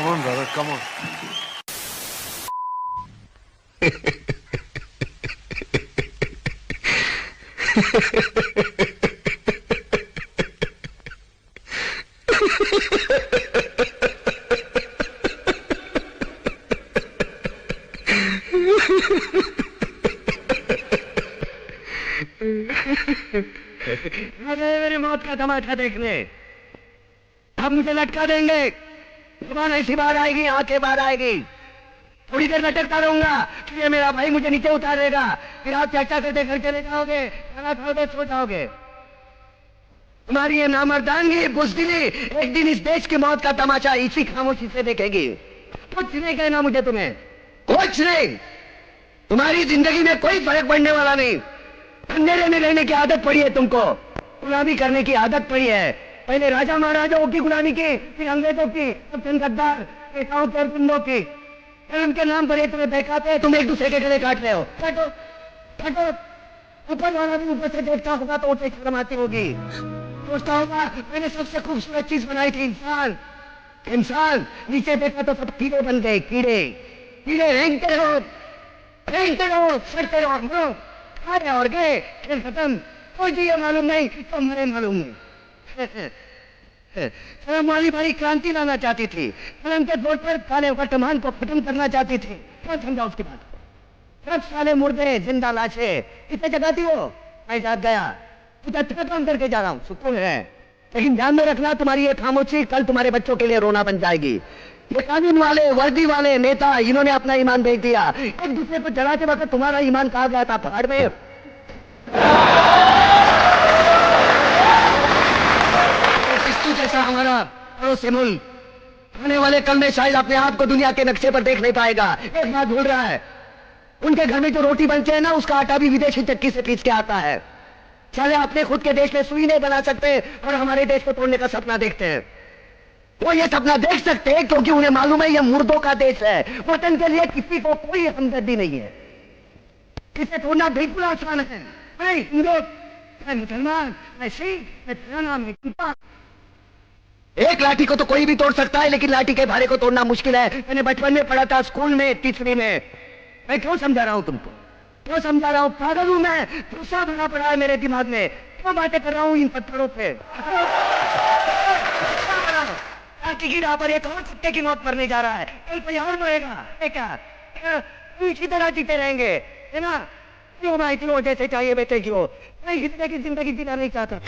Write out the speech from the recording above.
Come on, brother, come on. अरे मेरी मौत का तमाशा देखने अब मुझे लटका देंगे। जुबान ऐसी बाहर आएगी, आंखें बाहर आएगी। थोड़ी देर लटकता रहूंगा, फिर मेरा भाई मुझे नीचे उतारेगा। फिर आप चर्चा करते घर चले जाओगे, खाना खाओगे, सो जाओगे। तुम्हारी ये नामर्दानगी, बुज़दिली एक दिन इस देश की मौत का तमाशा इसी खामोशी से देखेगी। कुछ नहीं कहना मुझे तुम्हें, कुछ नहीं। तुम्हारी जिंदगी में कोई फर्क पड़ने वाला नहीं। अंधेरे में रहने की आदत पड़ी है तुमको, गुलामी करने की आदत पड़ी है। पहले राजा महाराजाओं की गुलामी की, फिर अंग्रेजों की, अब चंद गद्दार नेताओं के गुंडों की। फिर उनके नाम पर ये तुम्हें बहकाते हैं, तुम एक दूसरे के गले काट रहे हो। काटो काटो। ऊपर वाला भी ऊपर से देखता होगा तो उसे शर्म आती होगी। सोचता होगा मैंने सबसे खूबसूरत चीज बनाई थी, इंसान। इंसान नीचे देखा तो सब कीड़े बन गए, कीड़े। कीड़े रेंगते रहो, सड़ते रहो, मरो, खाए और गए, खेल खत्म। कोई जिए मालूम नहीं, तो मरे मालूम नहीं। शर्म वाली भारी क्रांति लाना चाहती थी, कलम के बोर्ड पर काले वर्तमान को खत्म करना चाहती थी। कौन समझा उसकी बात? सब साले मुर्दे, जिंदा लाशें कितने जगाती हो? मैं जाग गया, कुछ अच्छा काम करके जा रहा हूँ, सुकून है। लेकिन ध्यान में रखना, तुम्हारी ये खामोशी कल तुम्हारे बच्चों के लिए रोना बन जाएगी। ये कानून वाले, वर्दी वाले नेता, इन्होंने अपना ईमान बेच दिया। एक दूसरे को जलाते वक्त तुम्हारा ईमान कहा गया था, पहाड़ में। जैसा हमारा पड़ोसी मुल्क आने वाले कल में शायद अपने आप को दुनिया के नक्शे पर देख नहीं पाएगा। एक बात भूल रहा है, उनके घर में जो रोटी बनती है ना, उसका आटा भी विदेशी चक्की से पीस के आता है। चले अपने खुद के देश में सुई नहीं बना सकते और हमारे देश को तोड़ने का सपना देखते हैं। वो ये सपना देख सकते हैं क्योंकि उन्हें मालूम है ये मुर्दों का देश है। वतन के लिए किसी को कोई हमदर्दी नहीं है। इसे तोड़ना बिल्कुल आसान है। मैं हिंदू, मैं मुसलमान, मैं सिख, मैं तेलंगाना, मैं कुत्ता। एक लाठी को तो कोई भी तोड़ सकता है, लेकिन लाठी के भारे को तोड़ना मुश्किल है। मैंने बचपन में पढ़ा था, स्कूल में, तीसरी में। मैं क्यों समझा रहा हूं तुमको? क्यों समझा रहा हूं? पागल हूं मैं? गुस्सा भरा पड़ा है मेरे दिमाग में। क्यों बातें कर रहा हूं इन पत्थरों पे? लाठी की राह पर एक और कुत्ते की मौत मरने जा रहा है, कल कोई और मरेगा। क्या इसी तरह जीते रहेंगे, है ना? क्यों भाई, क्यों जैसे चाहिए वैसे क्यों? मैं जिंदगी जीना नहीं चाहता।